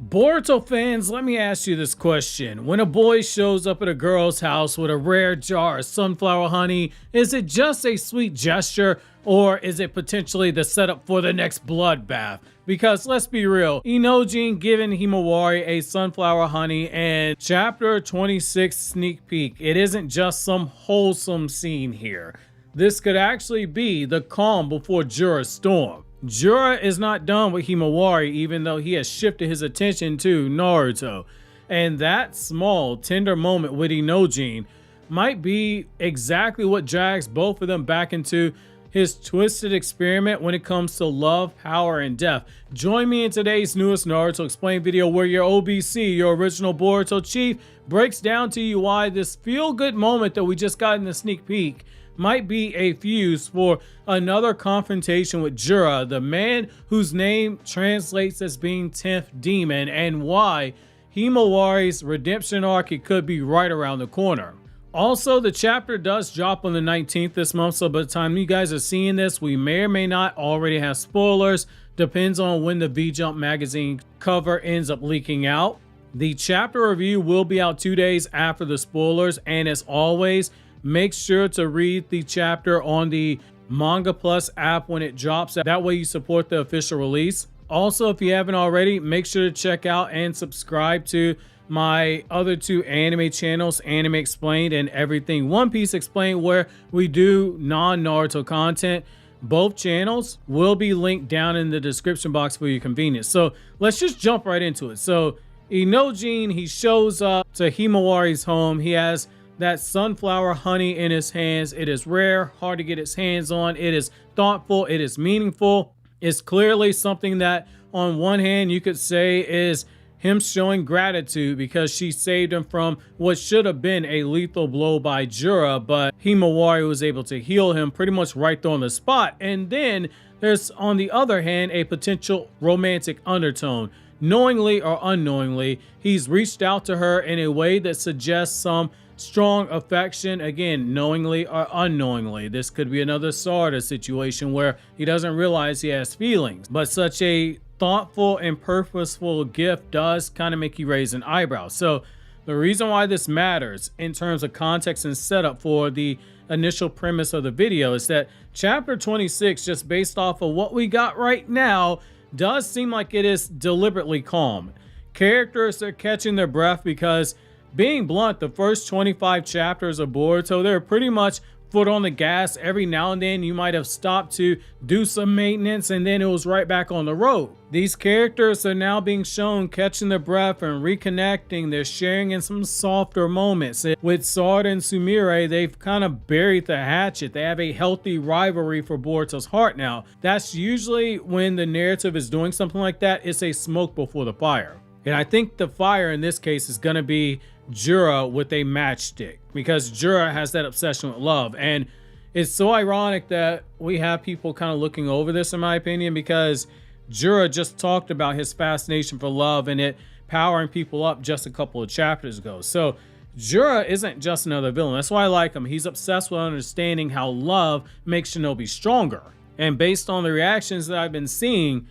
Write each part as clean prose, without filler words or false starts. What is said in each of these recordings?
Boruto fans, let me ask you this question. When a boy shows up at a girl's house with a rare jar of sunflower honey, is it just a sweet gesture or is it potentially the setup for the next bloodbath? Because let's be real, Inojin giving Himawari a sunflower honey and chapter 26 sneak peek, it isn't just some wholesome scene here. This could actually be the calm before Jura's storm. Jura is not done with Himawari even though he has shifted his attention to Naruto. And that small, tender moment with Inojin might be exactly what drags both of them back into his twisted experiment when it comes to love, power, and death. Join me in today's newest Naruto Explained video where your OBC, your original Boruto chief, breaks down to you why this feel-good moment that we just got in the sneak peek might be a fuse for another confrontation with Jura, the man whose name translates as being 10th demon, and why Himawari's redemption arc could be right around the corner. Also, the chapter does drop on the 19th this month, so by the time you guys are seeing this, we may or may not already have spoilers. Depends on when the V-Jump magazine cover ends up leaking out. The chapter review will be out 2 days after the spoilers, and as always, make sure to read the chapter on the Manga Plus app when it drops. That way you support the official release. Also, if you haven't already, make sure to check out and subscribe to my other two anime channels, Anime Explained and Everything One Piece Explained, where we do non-Naruto content. Both channels will be linked down in the description box for your convenience. So let's just jump right into it. So Inojin, he shows up to Himawari's home. He has that sunflower honey in his hands. It is rare, hard to get his hands on. It is thoughtful, it is meaningful. It's clearly something that on one hand you could say is him showing gratitude because she saved him from what should have been a lethal blow by Jura, but Himawari was able to heal him pretty much right there on the spot. And then there's, on the other hand, a potential romantic undertone. Knowingly or unknowingly, he's reached out to her in a way that suggests some strong affection, again, knowingly or unknowingly. This could be another Sarda situation where he doesn't realize he has feelings, but such a thoughtful and purposeful gift does kind of make you raise an eyebrow. So the reason why this matters in terms of context and setup for the initial premise of the video is that chapter 26, just based off of what we got right now, does seem like it is deliberately calm. Characters are catching their breath because, being blunt, the first 25 chapters of Boruto, they're pretty much foot on the gas. Every now and then you might have stopped to do some maintenance and then it was right back on the road. These characters are now being shown catching their breath and reconnecting. They're sharing in some softer moments. With Sarda and Sumire, they've kind of buried the hatchet. They have a healthy rivalry for Boruto's heart now. That's usually when the narrative is doing something like that. It's a smoke before the fire. And I think the fire in this case is going to be Jura with a matchstick, because Jura has that obsession with love. And it's so ironic that we have people kind of looking over this, in my opinion, because Jura just talked about his fascination for love and it powering people up just a couple of chapters ago. So Jura isn't just another villain. That's why I like him. He's obsessed with understanding how love makes shinobi stronger. And based on the reactions that I've been seeing,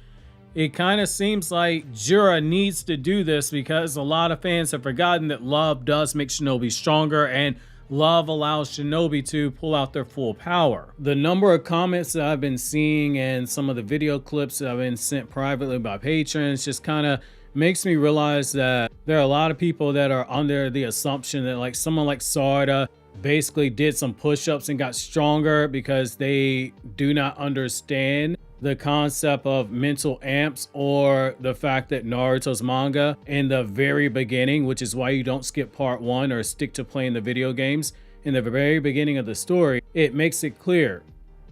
it kind of seems like Jura needs to do this because a lot of fans have forgotten that love does make shinobi stronger and love allows shinobi to pull out their full power. The number of comments that I've been seeing and some of the video clips that have been sent privately by patrons just kind of makes me realize that there are a lot of people that are under the assumption that like someone like Sarda basically did some push-ups and got stronger because they do not understand the concept of mental amps or the fact that Naruto's manga in the very beginning, which is why you don't skip part 1 or stick to playing the video games, in the very beginning of the story, it makes it clear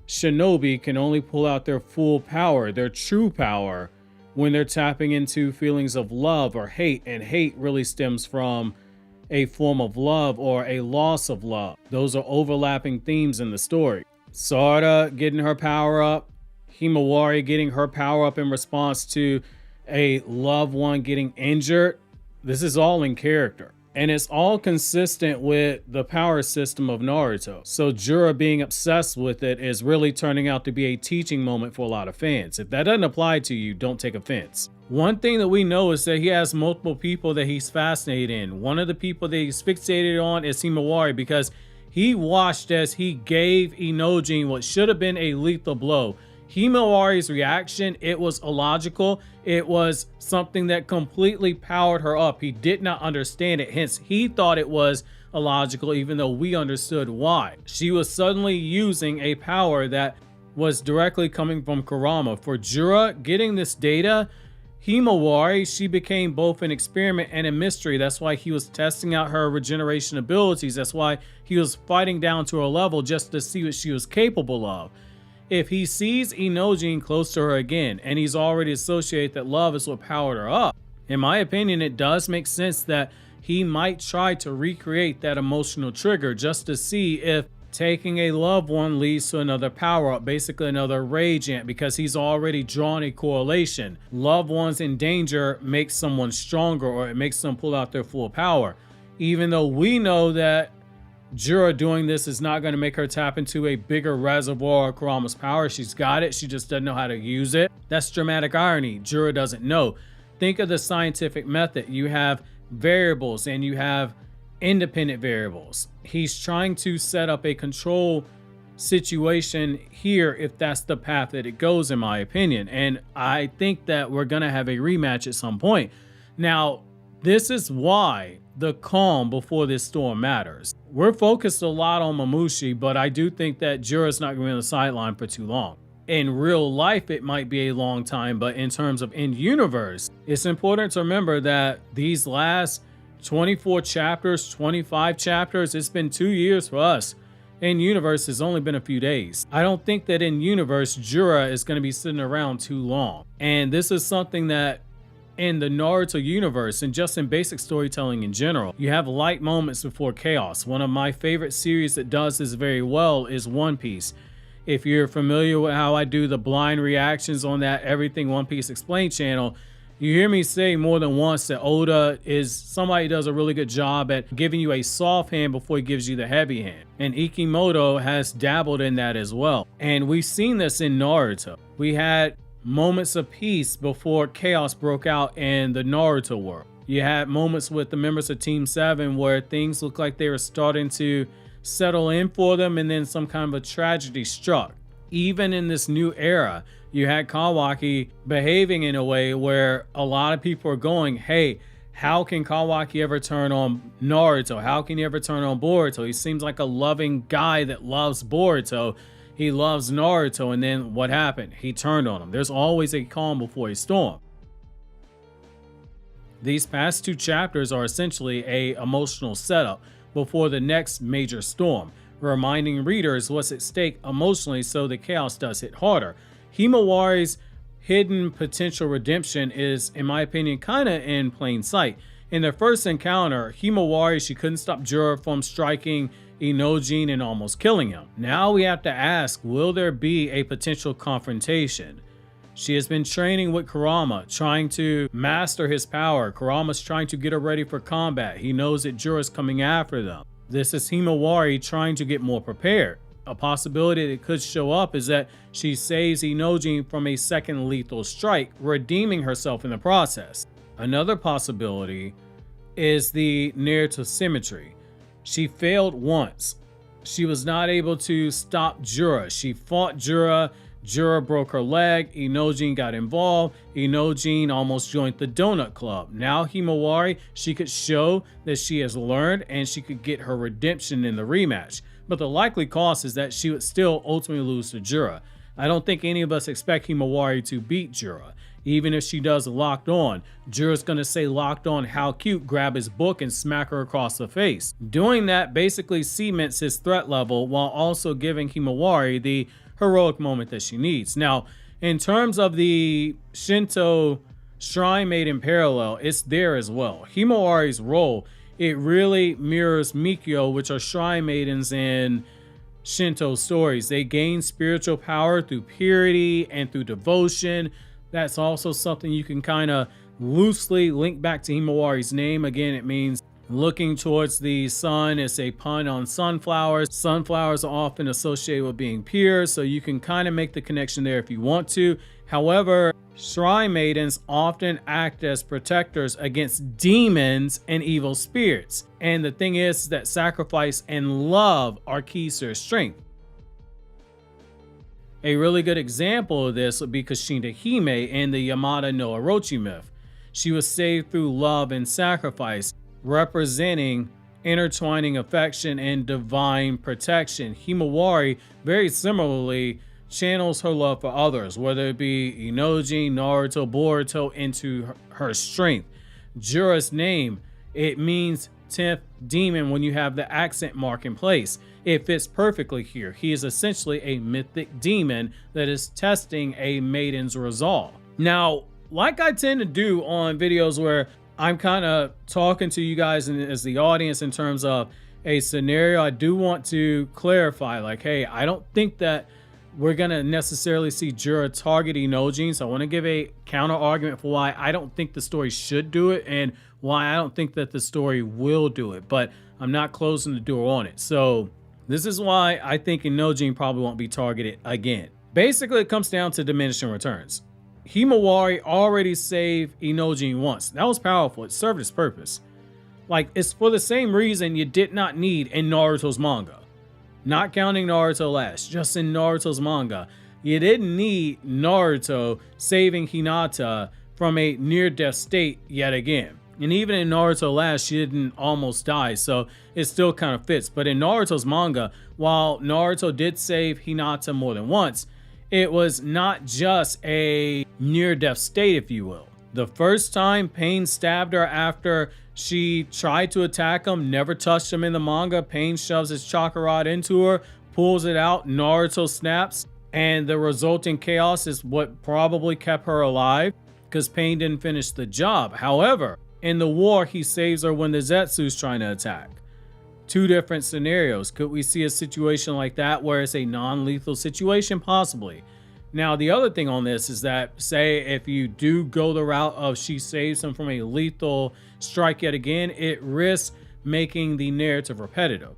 shinobi can only pull out their full power, their true power, when they're tapping into feelings of love or hate. And hate really stems from a form of love or a loss of love. Those are overlapping themes in the story. Sarda getting her power up, Himawari getting her power up in response to a loved one getting injured. This is all in character. And it's all consistent with the power system of Naruto. So Jura being obsessed with it is really turning out to be a teaching moment for a lot of fans. If that doesn't apply to you, don't take offense. One thing that we know is that he has multiple people that he's fascinated in. One of the people that he's fixated on is Himawari, because he watched as he gave Inojin what should have been a lethal blow. Himawari's reaction, it was illogical. It was something that completely powered her up. He did not understand it. Hence, he thought it was illogical, even though we understood why. She was suddenly using a power that was directly coming from Kurama. For Jura getting this data, Himawari, she became both an experiment and a mystery. That's why he was testing out her regeneration abilities. That's why he was fighting down to her level just to see what she was capable of. If he sees Inojin close to her again, and he's already associated that love is what powered her up, in my opinion, it does make sense that he might try to recreate that emotional trigger just to see if taking a loved one leads to another power-up, basically another rage ant, because he's already drawn a correlation. Loved ones in danger makes someone stronger, or it makes them pull out their full power. Even though we know that Jura doing this is not going to make her tap into a bigger reservoir of Kurama's power. She's got it, she just doesn't know how to use it. That's dramatic irony. Jura doesn't know. Think of the scientific method. You have variables and you have independent variables. He's trying to set up a control situation here if that's the path that it goes, in my opinion. And I think that we're going to have a rematch at some point. Now, this is why the calm before this storm matters. We're focused a lot on Mamushi, but I do think that Jura's not going to be on the sideline for too long. In real life, it might be a long time, but in terms of in-universe, it's important to remember that these last 24 chapters, 25 chapters, it's been 2 years for us. In universe, it's only been a few days. I don't think that in universe, Jura is going to be sitting around too long. And this is something that in the Naruto universe, and just in basic storytelling in general, you have light moments before chaos. One of my favorite series that does this very well is One Piece. If you're familiar with how I do the blind reactions on that Everything One Piece Explained channel, you hear me say more than once that Oda is somebody who does a really good job at giving you a soft hand before he gives you the heavy hand. And Ikimoto has dabbled in that as well. And we've seen this in Naruto. We had moments of peace before chaos broke out in the Naruto world. You had moments with the members of Team 7 where things looked like they were starting to settle in for them, and then some kind of a tragedy struck. Even in this new era, you had Kawaki behaving in a way where a lot of people are going, hey, how can Kawaki ever turn on Naruto? How can he ever turn on Boruto? He seems like a loving guy that loves Boruto. He loves Naruto, and then what happened? He turned on him. There's always a calm before a storm. These past 2 chapters are essentially an emotional setup before the next major storm, reminding readers what's at stake emotionally so the chaos does hit harder. Himawari's hidden potential redemption is, in my opinion, kind of in plain sight. In their first encounter, Himawari, she couldn't stop Jura from striking Inojin and almost killing him. Now we have to ask, will there be a potential confrontation? She has been training with Kurama, trying to master his power. Kurama's trying to get her ready for combat. He knows that Jura's coming after them. This is Himawari trying to get more prepared. A possibility that could show up is that she saves Inojin from a second lethal strike, redeeming herself in the process. Another possibility is the narrative symmetry. She failed once. She was not able to stop Jura. She fought Jura. Jura broke her leg. Inojin got involved. Inojin almost joined the Donut Club. Now Himawari, she could show that she has learned and she could get her redemption in the rematch. But the likely cost is that she would still ultimately lose to Jura. I don't think any of us expect Himawari to beat Jura. Even if she does Locked On, Jura's gonna say Locked On how cute, grab his book and smack her across the face. Doing that basically cements his threat level while also giving Himawari the heroic moment that she needs. Now, in terms of the Shinto Shrine Maiden parallel, it's there as well. Himawari's role, it really mirrors Mikyo, which are Shrine Maidens in Shinto stories. They gain spiritual power through purity and through devotion. That's also something you can kind of loosely link back to Himawari's name. Again, it means Looking towards the sun is a pun on sunflowers. Sunflowers are often associated with being pure, so you can kind of make the connection there if you want to. However, shrine maidens often act as protectors against demons and evil spirits. And the thing is that sacrifice and love are keys to her strength. A really good example of this would be Kushina Hime in the Yamada no Orochi myth. She was saved through love and sacrifice, representing intertwining affection and divine protection. Himawari, very similarly, channels her love for others, whether it be Inojin, Naruto, Boruto, into her strength. Jura's name, it means 10th demon when you have the accent mark in place. It fits perfectly here. He is essentially a mythic demon that is testing a maiden's resolve. Now, like I tend to do on videos where I'm kind of talking to you guys as the audience in terms of a scenario, I do want to clarify, like, hey, I don't think that we're going to necessarily see Jura target Inojin. So I want to give a counter argument for why I don't think the story should do it and why I don't think that the story will do it. But I'm not closing the door on it. So this is why I think Inojin probably won't be targeted again. Basically, it comes down to diminishing returns. Himawari already saved Inojin once. That was powerful. It served its purpose. Like, it's for the same reason you did not need in Naruto's manga. Not counting Naruto last, just in Naruto's manga. You didn't need Naruto saving Hinata from a near-death state yet again. And even in Naruto last, she didn't almost die, so it still kind of fits. But in Naruto's manga, while Naruto did save Hinata more than once, it was not just a near-death state, if you will. The first time Pain stabbed her after she tried to attack him, never touched him in the manga. Pain shoves his chakra rod into her, pulls it out, Naruto snaps, and the resulting chaos is what probably kept her alive because Pain didn't finish the job. However, in the war, he saves her when the Zetsu's trying to attack. Two different scenarios. Could we see a situation like that where it's a non-lethal situation? Possibly. Now, the other thing on this is that, say, if you do go the route of she saves him from a lethal strike yet again, it risks making the narrative repetitive.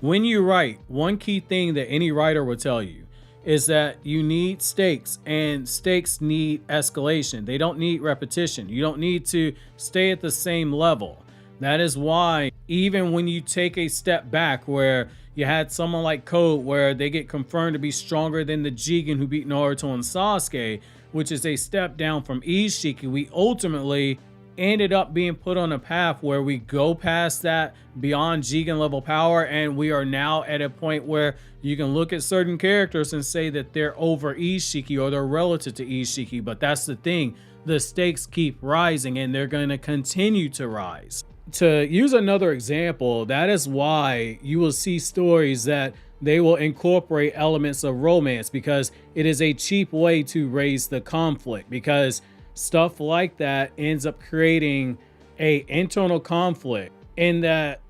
When you write, one key thing that any writer will tell you is that you need stakes, and stakes need escalation. They don't need repetition. You don't need to stay at the same level. That is why even when you take a step back where you had someone like Code where they get confirmed to be stronger than the Jigen who beat Naruto and Sasuke, which is a step down from Ishiki, we ultimately ended up being put on a path where we go past that beyond Jigen level power, and we are now at a point where you can look at certain characters and say that they're over Ishiki or they're relative to Ishiki. But that's the thing, the stakes keep rising and they're going to continue to rise. To use another example, that is why you will see stories that they will incorporate elements of romance, because it is a cheap way to raise the conflict, because stuff like that ends up creating a internal conflict in that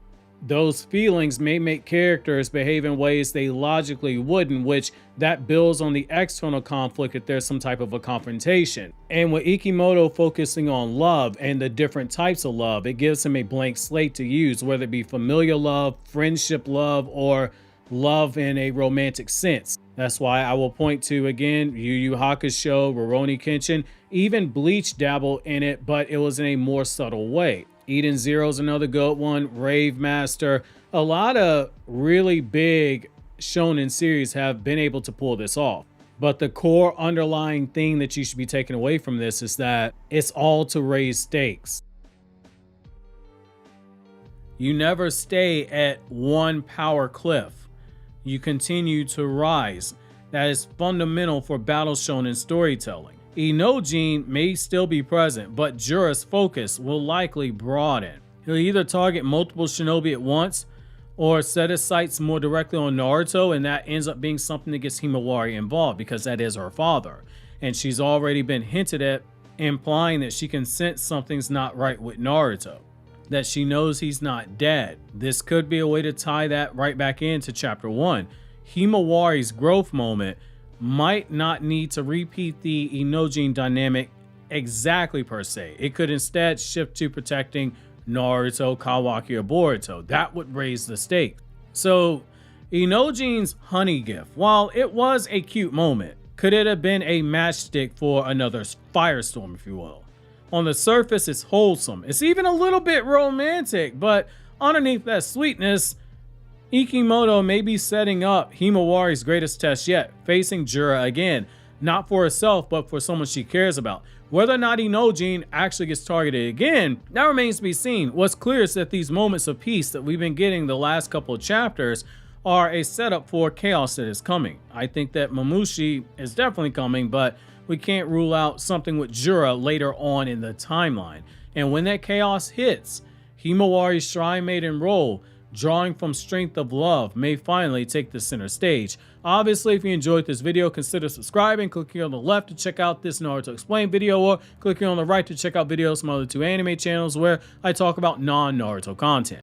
those feelings may make characters behave in ways they logically wouldn't, which that builds on the external conflict if there's some type of a confrontation. And with Ikimoto focusing on love and the different types of love, it gives him a blank slate to use, whether it be familial love, friendship love, or love in a romantic sense. That's why I will point to, again, Yu Yu Hakusho, Rurouni Kenshin, even Bleach dabbled in it, but it was in a more subtle way. Eden Zero is another good one. Rave Master. A lot of really big shonen series have been able to pull this off. But the core underlying thing that you should be taking away from this is that it's all to raise stakes. You never stay at one power cliff. You continue to rise. That is fundamental for battle shonen storytelling. Inojin may still be present, but Jura's focus will likely broaden. He'll either target multiple shinobi at once, or set his sights more directly on Naruto, and that ends up being something that gets Himawari involved, because that is her father. And she's already been hinted at, implying that she can sense something's not right with Naruto, that she knows he's not dead. This could be a way to tie that right back into chapter 1. Himawari's growth moment might not need to repeat the Inojin dynamic exactly per se. It could instead shift to protecting Naruto, Kawaki, or Boruto. That would raise the stakes. So Inojin's honey gift, while it was a cute moment, could it have been a matchstick for another firestorm, if you will? On the surface, it's wholesome. It's even a little bit romantic, but underneath that sweetness, Ikimoto may be setting up Himawari's greatest test yet, facing Jura again, not for herself, but for someone she cares about. Whether or not Inojin actually gets targeted again, that remains to be seen. What's clear is that these moments of peace that we've been getting the last couple of chapters are a setup for chaos that is coming. I think that Mamushi is definitely coming, but we can't rule out something with Jura later on in the timeline. And when that chaos hits, Himawari's Shrine Maiden role, drawing from strength of love, may finally take the center stage. Obviously, if you enjoyed this video, consider subscribing, clicking on the left to check out this Naruto Explained video, or clicking on the right to check out videos from other two anime channels where I talk about non-Naruto content.